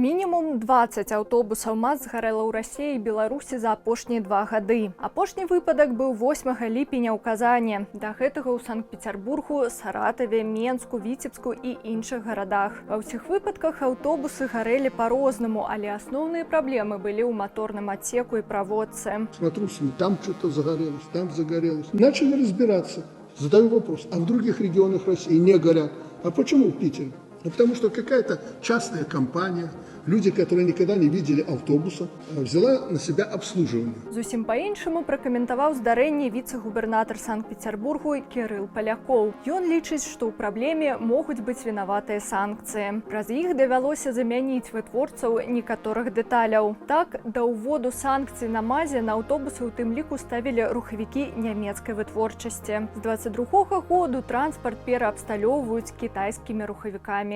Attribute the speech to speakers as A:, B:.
A: Мінімум 20 аўтобусаў МАЗ згарэла ў Расіі і Беларусі за апошнія 2 гады. Апошні выпадак быў 8 ліпеня ў Казані. Да гэтага ў Санкт-Петербургу, Саратаве, Менску, Віцебску і іншых гарадах. Ва ўсіх выпадках аўтобусы гарэлі по-рознаму, але асноўныя праблемы былі ў моторным отсеку і праводцы.
B: Смотрю, там что-то загорелось, там загорелось. Начали разбираться. Задаю вопрос, а в других регионах России не горят? А почему в Питере? Потому что какая-то частная компания, люди, которые никогда не видели автобуса, взяла на себя обслуживание.
A: Зусім па-іншаму пракаментаваў здарэнне віцэ-губернатар Санкт-Петербургу Кірыл Палякоў. Ён лічыць, што ў праблеме могуць быць вінаватыя санкцыі. Праз іх давялося замяніць вытворцаў некаторых дэталяў. Так, да ўводу санкцый на МАЗе на аўтобусы ў тым ліку ставілі рухавікі нямецкай вытворчасці. З 22-го году транспарт пераабсталёўваюць кітайскімі рухавікамі.